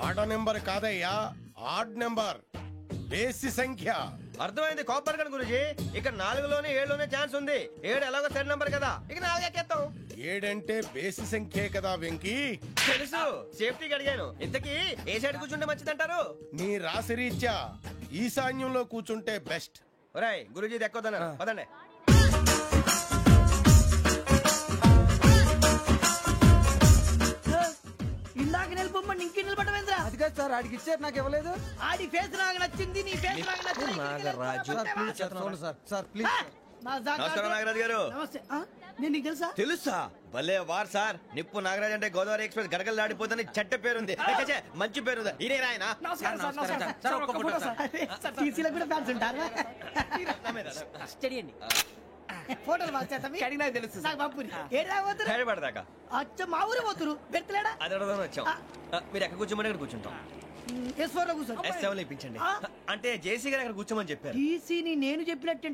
ఆడ నెంబర్ కాదయ్యా, odd number, బేసి సంఖ్య. అర్థమైంది కాపర్ కన్ గురుజీ. ఇక్కడ 4లోనే 7లోనే ఛాన్స్ ఉంది. 7 ఎలాగో సెడ్ నంబర్ కదా, ఇక 4 ఎక్కేస్తాం. 7 అంటే బేసి సంఖ్యే కదా వెంకీ. తెలుసు, సేఫ్టీకి అడిగాను. ఇంతకీ ఏ సైడ్ కూర్చుంటే మంచిదంటారు? నీ రాశి రీత్యా ఈశాన్యంలో కూర్చుంటే బెస్ట్. ఒరేయ్ గురుజీ దెక్కొద్దన్నారు, పదండి. ఇందాక నిలబొమ్మని ఇంకే నిలబడమేంద్రా? అది కాదు సార్, ఆడికి ఇచ్చారు, నాకు ఇవ్వలేదు. ఆడి ఫేస్ నాకు నచ్చింది, నీ ఫేస్ నాకు నచ్చింది. Nagaraju sir please. నమస్కారం నాగరాజు గారు. నమస్తే. నేను నీకు తెలుసా? తెలుసా? భలే వార్ సార్. నిప్పు నాగరాజ్ అంటే గోదావరి ఎక్స్ప్రెస్ గడగలు దాడిపోతుంది చెట్ట పేరుంది. మంచి పేరు. ఇదే ఆయన. నమస్కారం సార్. నమస్కారం సార్. ఒక్క ఫోటో సార్. టీసీలో కూడా ఫ్యాన్స్ ఉంటారా? స్టడీ అండి. ఫోటోలు మార్చేస్తాం. కడిగి నాకు తెలుసు. నాకు పంపుని. ఏడా పోతురు? హైదరాబాద్. అచ్చ మా ఊరు పోతురు. పెడతలేడా? అది అడగదాం వచ్చాం. మీరు ఎక్కడ కూర్చోమని అక్కడ కూర్చుంటాం. S4 లో కూర్చో. S7 ఇప్పించండి. అంటే జేసీ గారు అక్కడ కూర్చోమని చెప్పారు. టీసీని నేను చెప్పినట్టు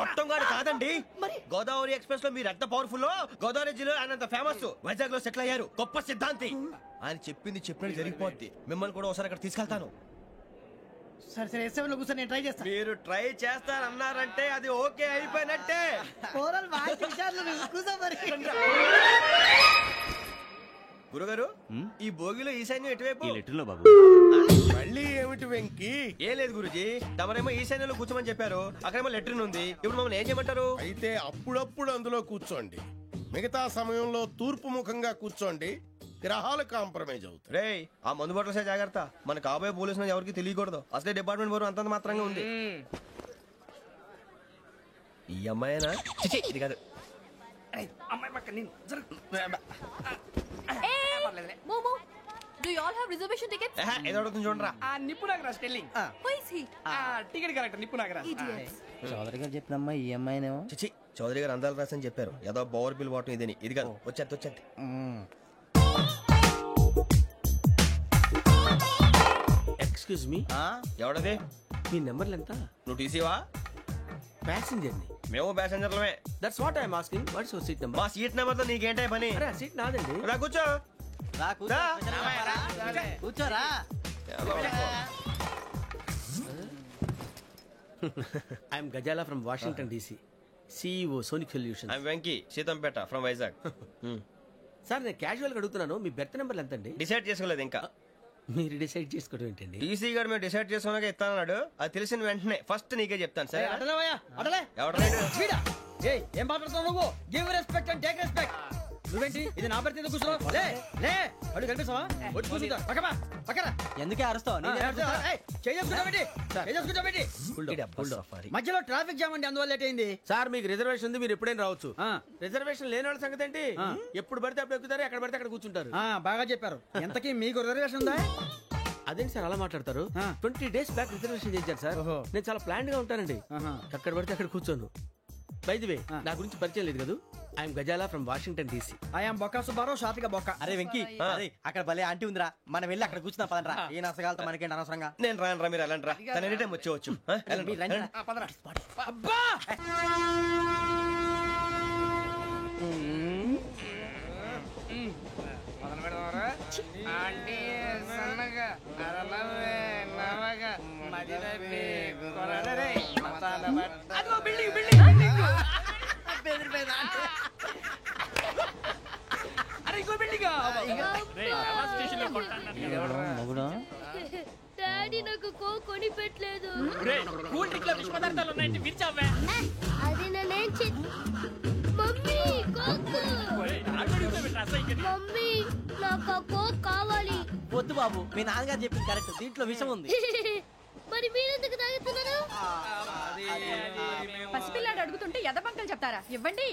గొట్టంగాడు కాదండి. మరి గోదావరి ఎక్స్ప్రెస్ లో మీరు ఎంత పవర్ఫుల్, గోదావరి జిల్లా ఆయన ఫేమస్. వైజాగ్ లో సెటిల్ అయ్యారు, గొప్ప సిద్ధాంతి. ఆయన చెప్పింది చెప్పినట్టు జరిగిపోద్ది. మిమ్మల్ని కూడా ఒకసారి అక్కడ తీసుకెళ్తాను. సరే సరే, S7 లో కూర్చొని నేను ట్రై చేస్తాను. మీరు ట్రై చేస్తారన్నారంటే అది ఓకే అయిపోయినట్టే. ఓరల్ వాయిస్ విషయాలు కూర్చో మరి. గురుగారు, ఈ భోగిలో ఈశాన్యం ఎటువైపు? మళ్ళీ ఏమిటి వెంకీ? ఏం లేదు గురుజీ, తమరేమో ఈశాన్యంలో కూర్చోమని చెప్పారు. అక్కడేమో లెట్రిన్ ఉంది. ఇప్పుడు మమ్మల్ని ఏం చేయమంటారు? అయితే అప్పుడప్పుడు అందులో కూర్చోండి, మిగతా సమయంలో తూర్పు ముఖంగా కూర్చోండి. గ్రహాలు కాంప్రమైజ్ అవుతాయి. రేయ్, ఆ మందు బట్టలసే జాగ్రత్త. మన కాబోయే పోలీసులు ఎవరికి తెలియకూడదు. అసలే డిపార్ట్మెంట్ బోరు అంతంత మాత్రంగా ఉంది. ఈ అమ్మాయినా? చిచి, ఇది కాదు. అమ్మాయి పక్క నేను. Momo, do you all have reservation tickets? ఏదో అడుగుతుంది చూడరా. నిప్పు Nagaraj telling. Who is he? Ticket correct, నిప్పు నాగరాజ్. Idiots. చౌదరి గారు చెప్పినమ్మా ఈ అమ్మాయినేమో. చిచి, చౌదరి గారు అందాలు రాసని చెప్పారు. ఏదో బోర్ బిల్ వాటం ఇదని. ఇది కాదు, వచ్చేది. Excuse me, ఎవడది? మీ నెంబర్లు ఎంత? నువ్వు టీసీవా? ప్యాసింజర్ ని. మేము ప్యాసెంజర్లమే. That's what I'm asking. What's your seat number? మా సీట్ నెంబర్ తో నీకేంటే పని? అరే, ఆ సీట్ నాదండి. రా కూర్చో. రా. కూర్చోరా. I'm Gazala from Washington DC, CEO Sonic Solutions. I'm Venky, Seethampeta from Vizag. Sir, నేను క్యాజువల్ గా అడుగుతున్నాను, మీ బెర్త్ నెంబర్లు ఎంత అండి? డిసైడ్ చేసుకోలేదు ఇంకా. మీరు డిసైడ్ చేసుకోవడం ఏంటండి? టీసీ గారు మేము డిసైడ్ చేసుకున్నాక ఇస్తానన్నాడు. అది తెలిసిన వెంటనే ఫస్ట్ నీకే చెప్తాను. సరే అడలే ఎవడ? ఏం మాట్లాడుతావు నువ్వు? Give respect and take respect. నువ్వేంటి ఇది నా పరిస్థితి ఎందుకు కూర్చున్నావు? లే అడుగు కనిపిస్తావా? వచ్చి కూర్చుంటా. పక్కన ఎందుకే అరుస్తావు? మధ్యలో ట్రాఫిక్ జామ్ అండి, అందువల్ల లేట్ అయింది. సార్, మీకు రిజర్వేషన్ ఉంది, మీరు ఎప్పుడైనా రావచ్చు. రిజర్వేషన్ లేని వాళ్ళ సంగతి ఏంటి? ఎప్పుడు పడితే అప్పుడు ఎక్కుతారు, ఎక్కడ పడితే అక్కడ కూర్చుంటారు. బాగా చెప్పారు. ఎంతకీ మీకు రిజర్వేషన్ ఉందా? అదేంటి సార్ అలా మాట్లాడతారు? 20 days బ్యాక్ రిజర్వేషన్ చేశారు సార్. నేను చాలా ప్లాన్డ్ గా ఉంటానండి. అక్కడ పడితే అక్కడ కూర్చోను. బై ది వే, నా గురించి పరిచయం లేదు కదా. I'm Gazala from Washington DC. I'm Bokka Subbarao, షాతిక బొక్క. అరే వెంకీ, అక్కడ భలే ఆంటీ ఉందిరా, మనం వెళ్ళి అక్కడ కూర్చున్నా పదనరా. ఏ నసగాలతో మనకేంటి అనవసరంగా. నేను రాను, మీరు ఎలాంటి రా. తన ఎనీ టైం వచ్చేవచ్చు. అబ్బా డాడీ నాకు కోక్ కొని పెట్టలేదు. అది నేనేం మమ్మీ కోక్. మమ్మీ నాకు ఆ కోక్ కావాలి. వద్దు బాబు, మీ నాన్నగారు చెప్పింది కరెక్ట్, దీంట్లో విషయం ఉంది. మరి మీరెందుకు తాగుతున్నారు? పసిపిల్లాడు అడుగుతుంటే ఎదబంకలు చెప్తారా? ఇవ్వండి.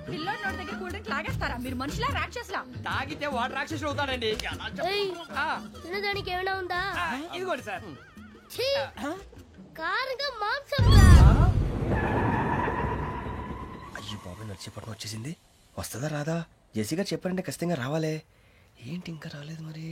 పిల్లోడి నోటి దగ్గర కూల్ డ్రింక్ లాగేస్తారా? మీరు మనుషులా రాక్షసులా? తాగితే వాడు రాక్షసుడు అవుతాడండి. తినడానికి ఏమైనా ఉందా? ఇదిగోండి సార్. కారంగా మాంసం. అయ్యో బాబు, నడిచిపోవడం వచ్చేసింది. వస్తుందా రాదా? జెసి గారు చెప్పారంటే ఖచ్చితంగా రావాలే. ఏంటి ఇంకా రాలేదు మరి?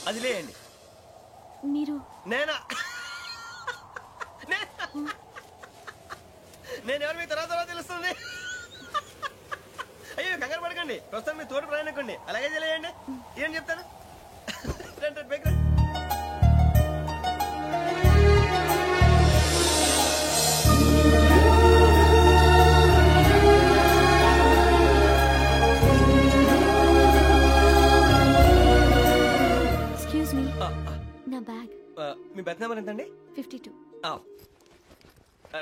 అది లేయండి. మీరు నేనా? నేను ఎవరు మీ తర్వాత తెలుస్తుంది. అయ్యో కంగారు పడకండి, ప్రస్తుతం మీ తోడు ప్రయాణకండి. అలాగే తెలియండి. ఏం చెప్తాను. రండి బైక్ రండి. ఎక్స్క్యూజ్ మీ, నా బ్యాగ్. మీ బెత్ నెంబర్ ఎంతండి? 52.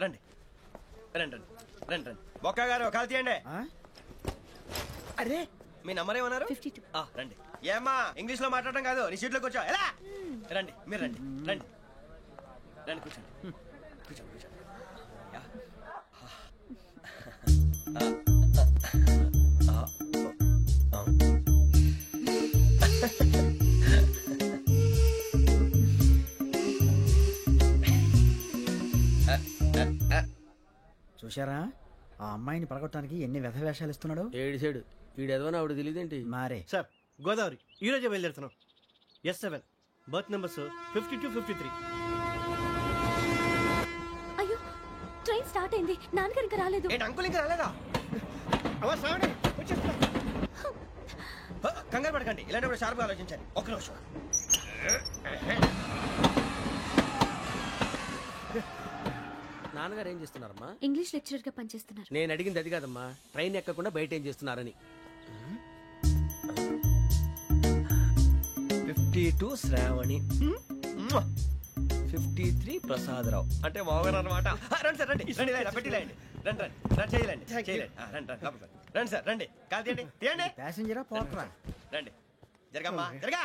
రండి రండి రండి రండి రండి. బొక్క గారు కాల్ తీయండి. అరే మీ నంబర్ ఏమన్నారు? 52. రండి. ఏమ్మా ఇంగ్లీష్ లో మాట్లాడడం కాదు, నీ సీట్ లో కూర్చో. ఎలా రండి, మీరు రండి రండి రండి కూర్చోండి కూర్చోండి కూర్చోండి. యా. చూశారా ఆ అమ్మాయిని పడగొట్టడానికి ఎన్ని వ్యధ వేషాలు ఇస్తున్నాడు. ఏడు సైడు వీడు ఎదవని ఆవిడ తెలియదేంటి. మారే సార్ గోదావరి ఈ రోజే బయలుదేరుతున్నాం. S7 berth numbers 52, 53. అయ్యో, ట్రైన్ స్టార్ట్ అయింది. నాన్నగారు ఇంకా రాలేదు. ఏంటి అంకుల్ ఇంకా రాలేదా? కంగారు పడకండి, ఇలాంటప్పుడు షార్ప్గా ఆలోచించండి. ఒక్క నిమిషం. నాన్నగారు ఏం చేస్తున్నారమ్మా? ఇంగ్లీష్ లెక్చరర్ గా పనిచేస్తున్నారు. నేను అడిగింది అది కాదమ్మా, ట్రైన్ ఎక్కకుండా బయట ఏం చేస్తున్నారని. 52 శ్రావణి, 53 ప్రసాదరావు అంటే మామగారు అనమాట. రండి సార్, రండి రండి, పెట్టి లేండి. రండి రండి రండి, చేయలేండి చేయలేండి. రండి రండి లోపలికి రండి సార్, రండి కాల్ తీయండి తీయండి. ప్యాసింజరా పోట్రా. రండి జరగమ్మా, జరగా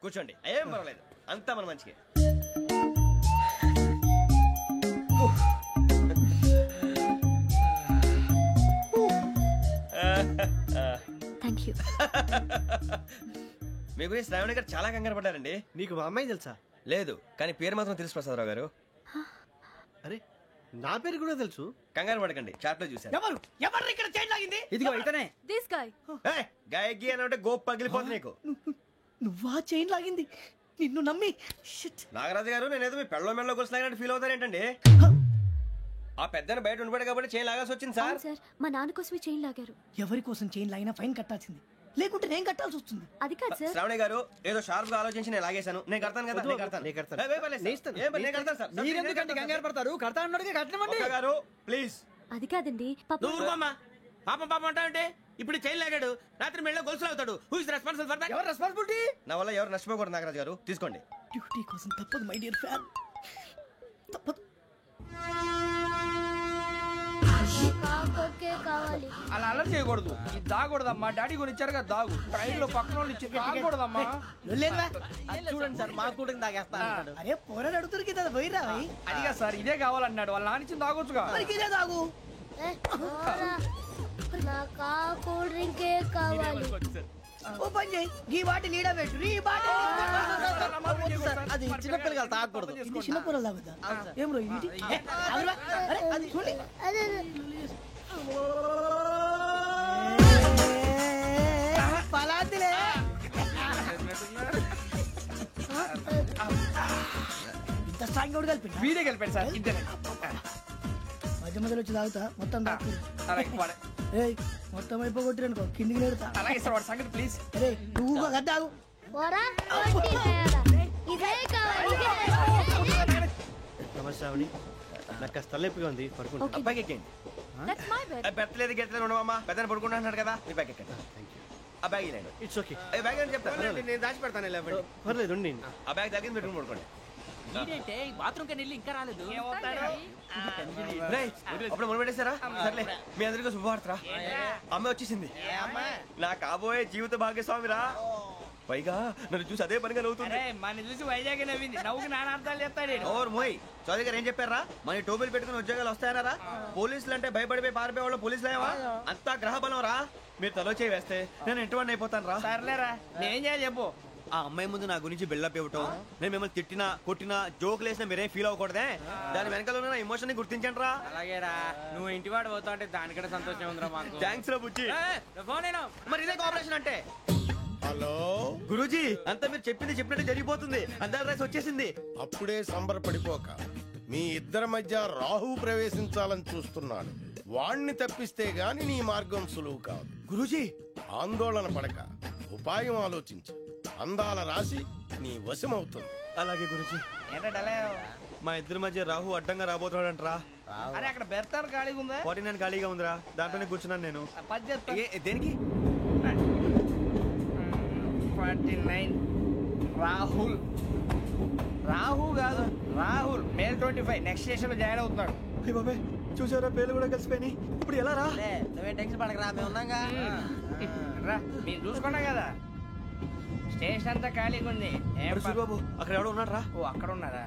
కూర్చోండి. ఏం పర్వాలేదు, అంతా మన మంచికి. Thank you. మీ గురించి శ్రావణి గారు చాలా కంగారు పడ్డారండి. నీకు మా అమ్మాయి తెలుసా? లేదు, కానీ పేరు మాత్రం తెలుసు ప్రసాదరావు గారు. అరే నా పేరు కూడా తెలుసు. కంగారు పడకండి, చాట్ లో చూశాను. ఎవరు ఎవరు ఇక్కడ చైన్ లాగింది? ఇదిగో ఇతనే. This guy. గాయకి అని అంటే గోప్ పగిలిపోతుంది నీకు. నువ్వా చైన్ లాగింది? నిన్ను నమ్మి షిట్. నాగరాజు గారు, నేనేదో మీ పెళ్ళ మెళ్ళలో గురిసిలాగినట్టు ఫీల్ అవుతారేంటండి? ఆ పెద్దని బయట ఉండిపోయాడు కాబట్టి చైన్ లాగాల్సి వచ్చింది సార్. సార్, మా నాన్న కోసమే చైన్ లాగారు. ఎవరి కోసం చైన్ లాగినా ఫైన్ కట్టాల్సింది, లేకుంటే నేను కట్టాల్సి వస్తుంది. అది కాదు సార్. శ్రావణి గారు ఏదో షార్ప్ గా ఆలోచించి నేను లాగేశాను. నేను కడతాను కదా, నేను కడతాను. నేను కడతాను. ఏ, పర్లేదు సార్. ఏం పర్లేదు, నేను కడతాను సార్. మీరెందుకంటే కంగారు పడతారు? కడతా అన్నాడుగా కట్టమండి. ఒక్క గారు ప్లీజ్. అది కాదండి, పాప. నువ్వు ఊరుకోమ్మా. పాపం పాపం అంటావంటే ఇప్పుడు చైన్ లాగాడు, రాత్రి మెళ్ళ గొలుసులు అవుతాడు. Who is responsible for that? ఎవరు రెస్పాన్సిబిలిటీ? నా వల్ల ఎవరు నష్టపోకూడదు నాగరాజు గారు, తీసుకోండి. డ్యూటీ కోసం తప్పదు మై డియర్ ఫ్యాన్, తప్పదు. కావాలి. అలా అలర్ట్ చేయకూడదు. ఇది దాగకూడదమ్మా. డాడీ కొని ఇచ్చారు కదా దాగు. ట్రైన్ లో పక్కన వాళ్ళు ఇచ్చి దాగకూడదమ్మా. లేదురా. చూడండి సార్, మా కూడా తాగేస్తా అన్నాడు. అరే పోరాడు అడుగుతారు కదా, పోయిరా భయ్. అదిగా సార్, ఇదే కావాలన్నాడు. వాళ్ళ నానిచ్చింది తాగొచ్చుగా. మరి ఇదే తాగు. నాకు ఆ కూల్ డ్రింకే కావాలి. ఓ పని చేయి, ఈ బాటిల్ ఈడ పెట్టు. ఈ బాటిల్ అది చిన్నపిల్లలు తాగకూడదు. ఇది చిన్న పొరలు తాగుతా. ఏం రో ఇది? అవురా? అరే అది చూడండి. పలాతిలే. ఇంత స్ట్రాంగ్ కూడా కలిపి వీడే గెలిపాడు సార్. ఇద్దరే. మధ్య మధ్యలో వచ్చి తాగుతా, మొత్తం తాగు. అలాగే వాడు. ఏయ్ మొత్తం అయిపోగొట్టి అనుకో, కిందికి నేడుతా. అలాగే సార్, వాడు సంగతి ప్లీజ్. అరే నువ్వు కదా తాగు. ఇదే కావాలి. నమస్తే శ్రావణి, నాకు కాస్త తలెప్పిగా ఉంది, పడుకుంటా. Okay. బ్యాగ్ ఎక్కండి. That's my bed. పెట్టలేదు గెట్టలేదు ఉండవమ్మా. పెద్దని పడుకుంటున్నాడు కదా, మీ బ్యాగ్ ఎక్కండి. ఆ బ్యాగ్ ఇలాండి. It's okay. బ్యాగ్ అని చెప్తాను, నేను దాచి పెడతాను. పర్లేదు ఉండి. ఆ బ్యాగ్ తగ్గింది పెట్టుకుని పడుకోండి. బాత్రూమ్ కి వెళ్ళి ఇంకా రాలేదు. రేయ్, అప్పుడు మొదలు పెట్టేశారా? సర్లే, మీ అందరికీ శుభవార్తరా. అమ్మ వచ్చేసింది, నా కాబోయే జీవిత భాగ్యస్వామిరా. పైగా నన్ను చూసి అదే పనిగా నవ్వుతుంది. మన చూసి వైజాగ్ నవ్వింది. నవ్వుకి నాన్న అర్థాలు చెప్తాడు. ఓర్ మోయ్, చౌదరి గారు ఏం చెప్పారా? మన టోబీలు పెట్టుకుని ఉద్యోగాలు వస్తాయనరా? పోలీసులు అంటే భయపడిపోయి పారిపోయే వాళ్ళు పోలీసులేవా? అంతా గ్రహ బలం రా. మీరు తలో చేయి వేస్తే నేను ఇంటివాడిని అయిపోతాను రా. సర్లేరా, నేనేం చేయాలి చెప్పు. ఆ అమ్మాయి ముందు నా గురించి బిల్డప్ ఇవ్వటం, నేను మిమ్మల్ని తిట్టినా కొట్టినా జోకులు వేసినా మీరేం ఫీల్ అవ్వకూడదే. దాని వెనకాల ఉన్న ఎమోషన్ ని గుర్తించండి రా. అలాగేరా, నువ్వు ఇంటివాడు పోతా అంటే దానికంటే సంతోషం ఉందిరా మాకు. థ్యాంక్స్ రా బుజ్జి. ఫోన్ అయినా మరి ఇదే కోఆపరేషన్ అంటే. ఆ హలో గురూజీ అంతా మీరు చెప్పింది చెప్పినట్టు జరిగిపోతుంది. అందాల రైస్ వచ్చేసింది. అప్పుడే సంబరపడిపోక. మీ ఇద్దరి మధ్య రాహు ప్రవేశించాలని చూస్తున్నాడు. వాణ్ణి తప్పిస్తే గాని నీ మార్గం సులువు కాదు. గురూజీ ఆందోళన పడక ఉపాయం ఆలోచించు. అందాల రాశి నీ వశమవుతుంది. అలాగే గురూజీ. మా ఇద్దరి మధ్య రాహు అడ్డంగా రాబోతున్నాడంటరా. అరే అక్కడ బెర్తాను ఖాళీగా ఉందా? 49 ఖాళీగా ఉందిరా, దాంట్లోనే కూర్చున్నాను నేను. దేనికి? 49 రాహుల్. రాహు కాదు రాహుల్. మే 25 నెక్స్ట్ స్టేషన్ లో జాయిన్ అవుతున్నాడు. అయ్య బాబాయ్, చూసారా పేర్లు కూడా కలిసిపోయినాయి. ఇప్పుడు ఎలా రా? నువ్వేం టెన్షన్ పడకరా, మేము ఉన్నాగా. రా మీరు చూసుకున్నా కదా స్టేషన్ అంతా ఖాళీగా ఉంది. అరే సూరిబాబు, అక్కడ ఎవడో ఉన్నాడు రా. ఓ అక్కడ ఉన్నారా?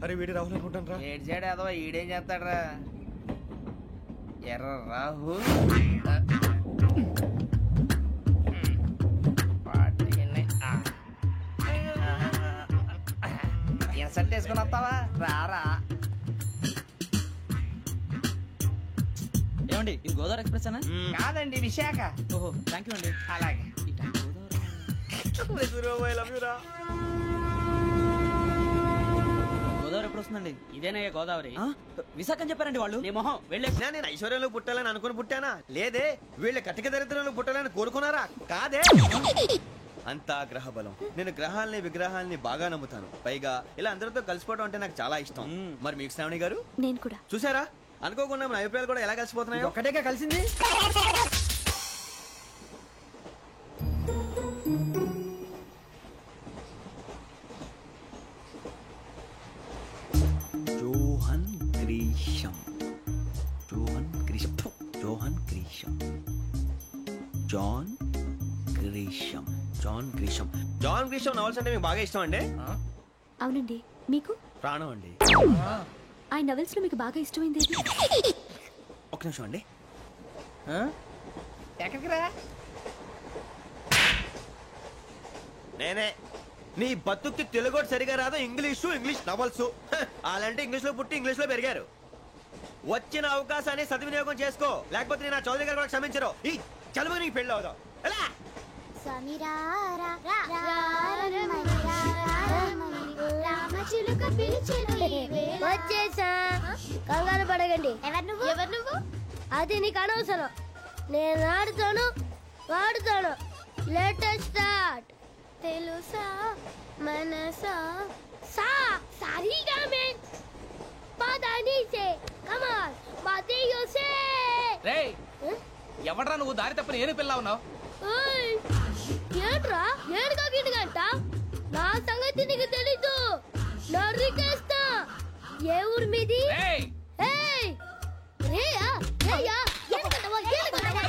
అరే వీడి రాహుల్ అనుకుంటాను రా. ఏడు చేయడం అదో ఈడేం చేస్తాడరా? ఎర్ర రాహు ఇన్సల్ట్ వేసుకుని వస్తావా? రారా. ఏమండి ఇది గోదావరి ఎక్స్ప్రెస్ అనా? కాదండి విశాఖ. ఓహో థ్యాంక్ యూ అండి. అలాగే సూరిబాబు, ఐ లవ్ యు రా. గోదావరి ఎప్పుడు వస్తుందండి? ఇదేనయ్య గోదావరి. విశాఖ అని చెప్పారండి వాళ్ళు. నీ మొహం వెళ్ళే. నేను ఐశ్వర్యంలో పుట్టాలని అనుకుని పుట్టానా? లేదే. వీళ్ళ కటిక దరిద్రంలో పుట్టాలని కోరుకున్నారా? కాదే. అంతా గ్రహ బలం. నేను గ్రహాలని విగ్రహాలని బాగా నమ్ముతాను. పైగా ఇలా అందరితో కలిసిపోవడం అంటే నాకు చాలా ఇష్టం. మరి మీకు శ్రావణి గారు? నేను కూడా. చూసారా, అనుకోకుండా మన అభిప్రాయాలు కూడా ఎలా కలిసిపోతున్నాయో. ఒకటేగా కలిసింది. Johan Grisham. Johan Grisham. Johan Grisham. John Grisham. John Grisham. John Grisham novels అంటే మీకు బాగా ఇష్టం అండి? అవునండి. మీకు? ప్రాణం అండి. ఆ నవెల్స్ లో మీకు బాగా ఇష్టమైంది? ఒక్క నిమిషం అండి. ఎక్కడికి రా? నేనే. నీ బతుక్కి తెలుగు సరిగా రాదు, ఇంగ్లీష్ నవల్స్. అలాంటి ఇంగ్లీష్ లో పుట్టి ఇంగ్లీష్ లో పెరిగారు. వచ్చిన అవకాశాన్ని సద్వినియోగం చేసుకో, లేకపోతే నేను చౌదరి గారు కూడా క్షమించరు. ఈ చదువు నీకు పెళ్ళి అవుదాం. ఎలా? వచ్చేసా, కంగారు పడగండి. ఎవరు నువ్వు? అది నీకు అనవసరం. నేను ఆడుతాను, వాడుతాను. Latest start. తెలుసా మనసా సా సారీగా మే పదాని సే కమాన్ బాతియో సే. రేయ్ ఎవడ్రా నువ్వు? దారి తప్పని ఏను పిల్ల ఉన్నావు? ఓయ్ ఏంట్రా ఏడుగా గిడుగంట? నా సంగతి నీకు తెలీదు. నరికేస్తా. ఏ ఊరు మీది? రేయ్ ఏయ్ రేయా రేయా ఏడుగంటవా ఏడుగంటవా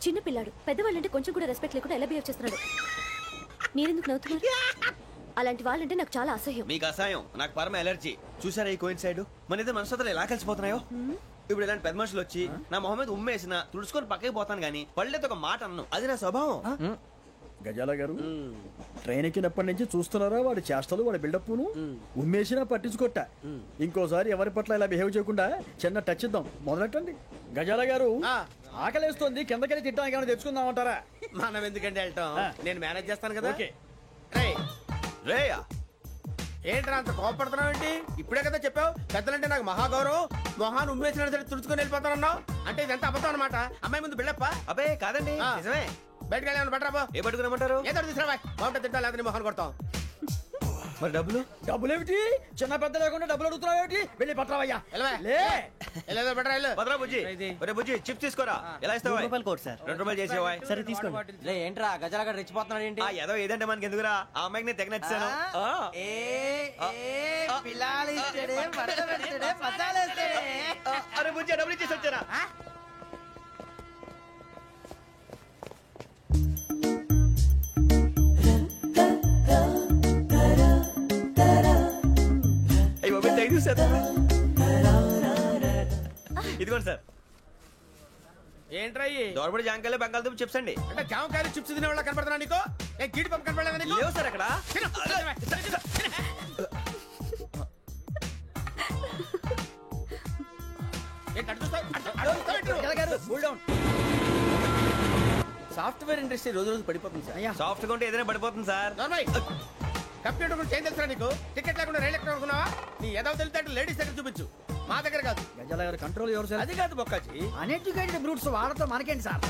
చిన్న పిల్లాడు. పెద్దవాళ్ళంటే కొంచెం కూడా రెస్పెక్ట్ లేకుండా ఎలా బిహేవ్ చేస్తున్నాడు. మీరెందుకు నవ్వుతున్నారు? అలాంటి వాళ్ళంటే నాకు చాలా అసహ్యం. మీకు అసహ్యం, నాకు పరమ ఎలర్జీ. చూసారా ఈ కోయిన్సైడ్? మన ఇద్దరు మనసుతో ఎలా కలిసిపోతున్నాయో. ఇప్పుడు ఇలాంటి పెద్ద మనుషులు వచ్చి నా మొహం మీద ఉమ్మేసిన తుడుచుకొని పక్కకి పోతాను గానీ పళ్ళేతో ఒక మాట అన్ను. అది నా స్వభావం. గజాల గారు ట్రైన్ ఎక్కినప్పటి నుంచి చూస్తున్నారా వాడి చేష్టలు, వాడి బిల్డప్ను. ఉమ్మేసినా పట్టించుకోట. ఇంకోసారి ఎవరి పట్ల ఇలా బిహేవ్ చేయకుండా చిన్న టచ్ ఇద్దాం. మొదలెట్టండి. గజాల గారు ఆకలేస్తోంది, కిందకెళ్ళి తిట్టడానికి ఏమైనా తెచ్చుకుందామంటారా? మనం ఎందుకంటే వెళ్తాం, నేను మేనేజ్ చేస్తాను కదా. ఓకే. రేయా ఏంట్రా అంత కోపడుతున్నావు ఏంటి? ఇప్పుడే కదా చెప్పావు పెద్దలంటే నాకు మహాగౌరవం, మొహాన్ని ఉమ్మేసిన సరే తుడుచుకొని వెళ్ళిపోతానన్నావు. అంటే ఇదంతా అబద్ధం అనమాట. అమ్మాయి ముందు బిల్డప్ప? అబ్బే కాదండి, నిజమే. బయటకు వెళ్ళి బట్రాబో. ఏ పట్టుకురమ్మంటారు? ఏదో తీసుకురా. బాగుంటుంది తింటా, లేదా మొహాన్ని కొడతాం. మరి డబ్బులు? డబ్బులేమిటి? చిన్న పెద్ద లేకుండా డబ్బులు అడుగుతున్నావు ఏమిటి? వెళ్ళి పట్టరావయ్యా. బట్రా వెళ్ళు. భద్రా బుజ్జి, ఒరే బుజ్జి చిప్స్ తీసుకోరా. ఎలా ఇస్తావా? రూపాయలు కోట్ సార్. 2 రూపాయలు చేసేవా? సరే తీసుకోండి. లే ఏంట్రా గజాలగా రెచ్చిపోతున్నాడు ఏంటి? ఏదో ఏదంటే మనకి ఎందుకురా, ఆ అమ్మాయికి నేను తెగ నచ్చాను. అరే బుజ్జి డబ్బులు ఇచ్చేసి వచ్చారా? ఇదిగోండి సార్. ఏంట్రా దోరబడి జాంకాయలు బంగాళదుంప చిప్స్ అండి. అంటే జామకాయలు చిప్స్ తినే వాళ్ళ కనపడుతున్నా నీకు? ఏ జీడిపప్పు కనపడలేదా నీకు? లేవు సార్ అక్కడ. తిను, తిను, తిను. ఏంటి అటు చూస్తావు? అటు చూస్తావు ఏంటి? సాఫ్ట్వేర్ ఇండస్ట్రీ రోజు రోజు పడిపోతుంది సార్. సాఫ్ట్ గా ఉంటే ఏదైనా పడిపోతుంది సార్. నార్మల్. కంప్యూటర్ గురించి ఏం తెలుసా నీకు? టికెట్ లేకుండా రైలు ఎక్కడ అనుకున్నావా? నీ ఏదో తెలితే లేడీస్ దగ్గర చూపించు, మా దగ్గర కాదు. గజాల గారు కంట్రోల్ ఎవరు సార్? అది కాదు బొక్కాజీ. అన్ఎడ్యుకేటెడ్ బ్రూట్స్ వాళ్ళతో మనకేంటి సార్?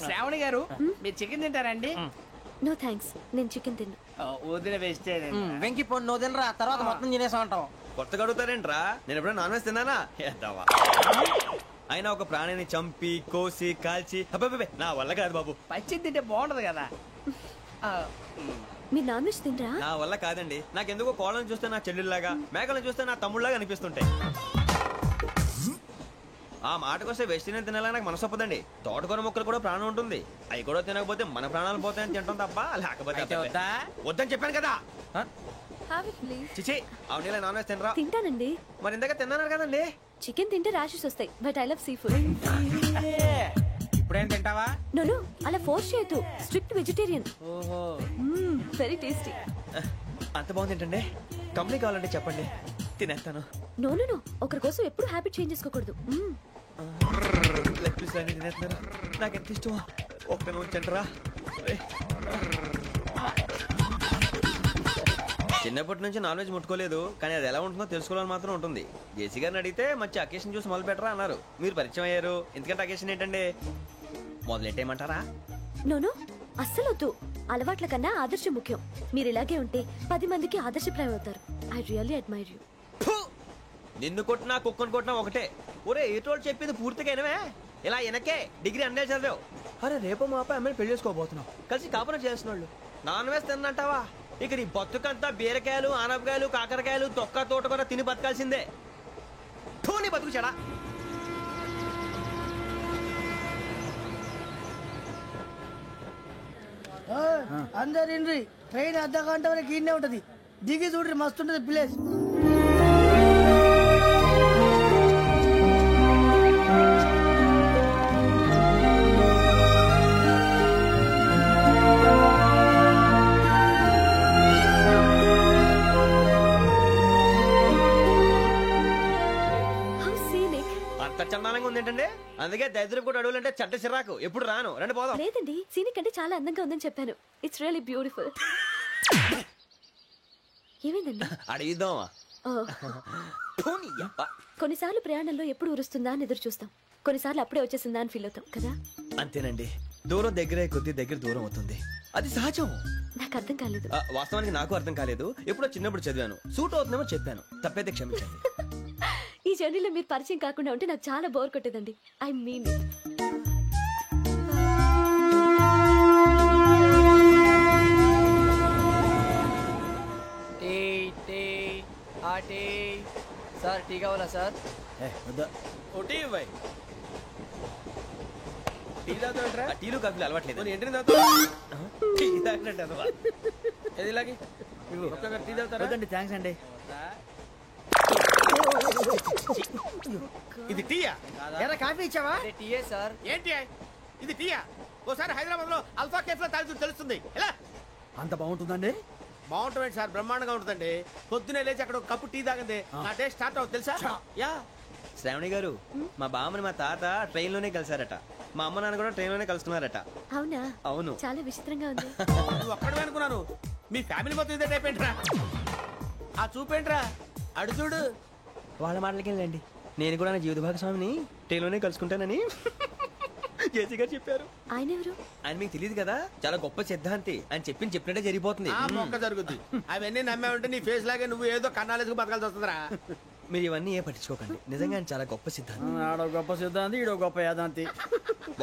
శ్రావణి గారు మీరు చికెన్ తింటారండి? నో థ్యాంక్స్, నేను చికెన్ తిన్నా. వదిన వేస్తే వెంకి పొన్ను నువ్వు తినరా, తర్వాత మొత్తం తినేసా ఉంటాం. కొత్తగా అడుగుతారేంట్రా? నేను ఎప్పుడైనా నాన్ వెజ్ తిన్నానా? ఎద్దావా. అయినా ఒక ప్రాణిని చంపి కోసి కాల్చి అబ్బబ్బబ్బే, నా వల్ల కాదు బాబు. పచ్చి తింటే బాగుంటది కదా. మీరు నాన్ వెజ్ తినరా? నా వల్ల కాదండి. నాకెందుకో కోళ్ళని చూస్తే నా చెల్లెళ్ళలాగా, మేకలను చూస్తే నా తమ్ముళ్ళలాగా అనిపిస్తుంటాయి. ఆ మాటకొస్తే వెస్టిరియన్ తినాలని నాకు మనసు ఒప్పదండి. తోటకూర మొక్కలు కూడా ప్రాణం ఉంటుంది. అవి కూడా తినకపోతే మన ప్రాణాలు పోతాయని తింటాం తప్ప లేకపోతే వద్దని చెప్పాను కదా. Have it, please. చిచి, అవునీ నాన్ వెజ్ తినరా? తింటానండి. మరి ఇందాక తిన్నాను కదండి. చికెన్ తింటే ర్యాషెస్ వస్తాయి, but I love sea food. ఇప్పుడేం తింటావా? నో అలా ఫోర్స్ చేయొద్దు. Strict vegetarian. ఓహో, వెరీ టేస్టీ. అంత బాగుంది ఏంటండి? కంపెనీ కావాలంటే చెప్పండి, తినేస్తాను. నో ఒకరి కోసం ఎప్పుడు హ్యాబిట్ చేంజ్ చేసుకోకూడదు. లెగ్ పీస్ అన్ని తినేస్తున్నారు. నాకు ఎంత ఇష్టమో. ఒక్క ఉంచండిరా. చిన్నప్పటి నుంచి నాన్ వెజ్ ముట్టుకోలేదు, కానీ అది ఎలా ఉంటుందో తెలుసుకోవాలని మాత్రం ఉంటుంది. జేసీ గారిని అడిగితే మంచి అకేషన్ చూసి మొదలు పెట్టరా అన్నారు. మీరు పరిచయం అయ్యారు, ఎందుకంటే అకేషన్ ఏంటండి? మొదలెట్టేయమంటారా? నో అస్సలు వద్దు. అలవాట్ల కన్నా ఆదర్శం ముఖ్యం. మీరు ఇలాగే ఉంటే 10 మందికి ఆదర్శప్రాయం అవుతారు. I really admire you. నిన్ను కొట్టినా కుక్కను కొట్టినా ఒకటే. ఒరే ఏటోళ్ళు చెప్పింది పూర్తిగా వినవే. ఇలా వెనకే డిగ్రీ అన్నే చదివావు. అరే రేపు మా అబ్బాయి అమ్మాయిని పెళ్లి చేసుకోబోతున్నావు, కలిసి కాపురం చేసిన వాళ్ళు నాన్ వెజ్ తిన్నంటావా? ఇక నీ బతుకంతా బీరకాయలు, ఆనపకాయలు, కాకరకాయలు, తొక్క తోట కూడా తిని బతకాల్సిందే. నీ బతుకు చెడా. అందరు ఇండ్రి, ట్రైన్ అర్ధ గంట వరకు ఇన్నే ఉంటది. దిగి చూడ్రి, మస్తు ఉంటది ప్లేస్. చందానంగా ఉంది ఏంటంటే, అందుకే దరిద్రం కూడా అడవులంటే చెడ్డ చిరాకు. ఎప్పుడు రాను, రండి పోదాం. లేదండి, సీనిక్ అంటే చాలా అందంగా ఉందని చెప్పాను. It's really beautiful. ఏమైందండి? అడిగిద్దామా? కొన్నిసార్లు ప్రయాణంలో ఎప్పుడు ఉరుస్తుందా అని ఎదురు చూస్తాం, కొన్నిసార్లు అప్పుడే వచ్చేసిందా అని ఫీల్ అవుతాం కదా. అంతేనండి, దూరం దగ్గరే కొద్ది దగ్గర దూరం అవుతుంది. అది సహజం. నాకు అర్థం కాలేదు. వాస్తవానికి నాకు అర్థం కాలేదు. ఎప్పుడో చిన్నప్పుడు చదివాను, సూట్ అవుతుందేమో చెప్పాను, తప్పైతే క్షమించండి. ఈ జర్నీలో మీరు పరిచయం కాకుండా ఉంటే నాకు చాలా బోర్ కొట్టేదండి. ఐ మీన్ సార్ టీ కావాలా సార్? టీ ఇవ్వాయి. టీ తాగుతావేంట్రా? టీలు కాఫీలు అలవాట్లేదు. ఏంటి టీ తాగినట్టు ఏది ఇలాగే టీ తాగుతారా? థ్యాంక్స్ అండి. ఇది టీయా? ఎరా కాఫీ ఇచ్చావా? టీయే సార్. ఏంటి ఇది టీయా? ఓసారి హైదరాబాద్ లో అల్ఫా కేఫ్ లో తాగుతూ తెలుస్తుంది. ఎలా అంత బాగుంటుందండి? బాగుంటుంది సార్, బ్రహ్మాండంగా ఉంటుందండి. పొద్దునే లేచి అక్కడ ఒక కప్పు టీ తాగింది నా డే స్టార్ట్ అవుతుంది తెలుసా? యా. శ్రావణి గారు, మా బామ్మని మా తాత ట్రైన్ లోనే కలిసారట. మా అమ్మ నాన్న కూడా ట్రైన్ లోనే కలుసుకున్నారట. అవునా? అవును. చాలా విచిత్రంగా ఉంది. నువ్వు ఒక్కడే అనుకున్నాను, మీ ఫ్యామిలీ మొత్తం ఇదే టైప్ ఏంట్రా? ఆ చూపేంట్రా, అడు చూడు. వాళ్ళ మాటలకి వెళ్ళండి. నేను కూడా నా జీవిత భాగస్వామిని ట్రైన్ లోనే కలుసుకుంటానని జేసీ గారు చెప్పారు. ఆయన ఎవరు? ఆయన మీకు తెలియదు కదా, చాలా గొప్ప సిద్ధాంతి అని చెప్పినట్టే జరిగిపోతుంది. మొక్క జరుగుద్ది. అవన్నీ నమ్మే ఉంటే నీ ఫేస్ లాగే నువ్వు ఏదో కన్నాలేసుకు బతకాల్సి వస్తుందిరా. మీరు ఇవన్నీ ఏ పట్టించుకోకండి, నిజంగా ఆయన చాలా గొప్ప సిద్ధాంతి. ఆడో గొప్ప సిద్ధాంతి, ఈడో గొప్ప యాదాంతి.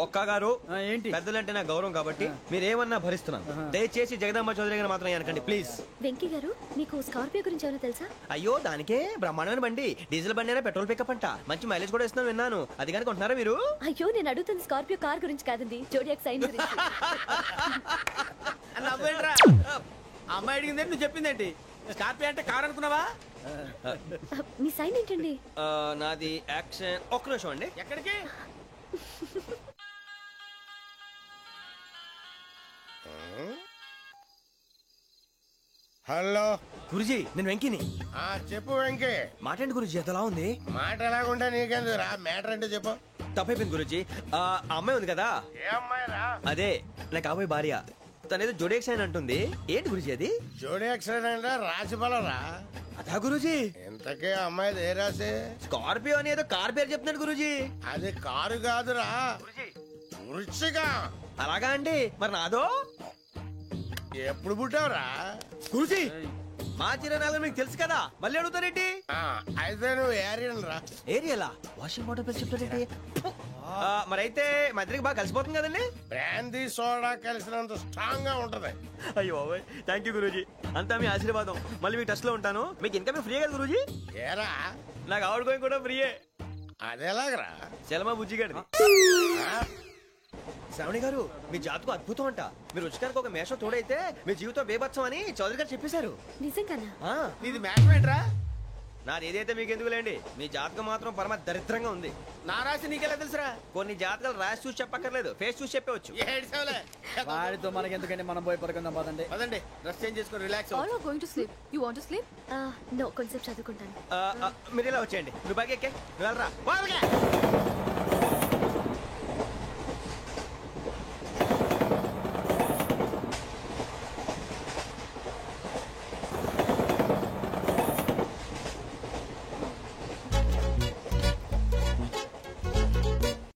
ఒక్క గారు ఏంటి? పెద్దలంటే నా గౌరవం కాబట్టి మీరేమన్నా భరిస్తున్నాను. దయచేసి జగదాంబ చౌదరి గారు మాత్రం అనకండి ప్లీజ్. వెంకీ గారు, మీకు స్కార్పియో గురించి ఏమైనా తెలుసా? అయ్యో, దానికే బ్రహ్మాండమైన బండి. డీజిల్ బండి అయినా పెట్రోల్ పికప్ అంట. మంచి మైలేజ్ కూడా ఇస్తున్నాను విన్నాను. అది కానీ కొంటున్నారా మీరు? అయ్యో, నేను అడుగుతుంది స్కార్పియో కార్ గురించి కాదండి, జోడియాక్ సైన్ గురించి. అమ్మాయి అడిగింది నువ్వు చెప్పిందేంటి? స్కార్పియో అంటే కార్ అనుకున్నావా? మీ సైన్ ఏంటండి? నాది యాక్షన్. ఒక్క నిమిషం అండి. ఎక్కడికి? హలో గురుజీ నేను వెంకిని. చెప్పు వెంకీ. మాట్లాడండి గురుజీ, ఎంతలా ఉంది? మాట ఎలాగుంటా నీకెందుకు రా, మ్యాటర్ అంటే చెప్పు. తప్పైపోయింది గురుజీ. ఆ అమ్మాయి ఉంది కదా, ఏ అమ్మాయి రా? అదే నా కాబోయే భార్య. తనేదో జోడేక్స్ అని అంటుంది. ఏంటి గురుజీ అది? జోడి యాక్సిడెంట్ రాసి బలరా. అదా గురుజీ? ఇంతకే అమ్మాయి ఏ రాసి? స్కార్పియో అని ఏదో కార్ పేరు చెప్తున్నాడు గురుజీ. అది కారు కాదురా, వృచ్చిక. అలాగా అండి, మరి నాదో? ఎప్పుడు పుట్టావురా? గురుజీ మా చిరనాలు మీకు తెలుసు కదా, మళ్ళీ అడుగుతారేంటి? అయితే నువ్వు ఏరియన్ రా. ఏరియలా? వాషింగ్ వాటర్ పేరు చెప్తారేంటి? మరైతే మా ఇద్దరికి బాగా కలిసిపోతుంది కదండి. బ్రాందీ సోడా కలిసినంత స్ట్రాంగ్ గా ఉంటది. అయ్యో థ్యాంక్ యూ గురూజీ, అంతా మీ ఆశీర్వాదం. మళ్ళీ మీకు టచ్ లో ఉంటాను. మీకు ఇన్కమ్ ఫ్రీ కదా గురూజీ? ఏరా నాకు ఆవిడ గోయింగ్ కూడా ఫ్రీయే. అదేలాగరా? చలమా బుజ్జి గారిది. శ్రావణి గారు మీ జాతకు అద్భుతం అంట. మీరు రుచికారికి ఒక మేషం తోడైతే మీ జీవితం బేబత్సం అని చౌదరి గారు చెప్పేశారు. నిజంగానా? నీది మ్యాచ్ ఏంట్రా? నాది ఏదైతే మీకు ఎందుకు లేండి, మీ జాతకం మాత్రం పరమ దరిద్రంగా ఉంది. నా రాసి నీకెలా తెలుసురా? కొన్ని జాతకాలు రాసి చూసి చెప్పక్కర్లేదు, ఫేస్ చూసి చెప్పవచ్చు. వాడితో మనకి ఎందుకంటే మనం పోయి పడుకుందాం పదండి. పదండి, డ్రెస్ చేంజ్ చేసుకొని relax. All are going to sleep. You want to sleep? No, కొంచెం చదువుకుంటాను. మీరు ఇలా వచ్చేయండి. నువ్వు బాగా ఎక్కే, నువ్వు వెళ్ళరా.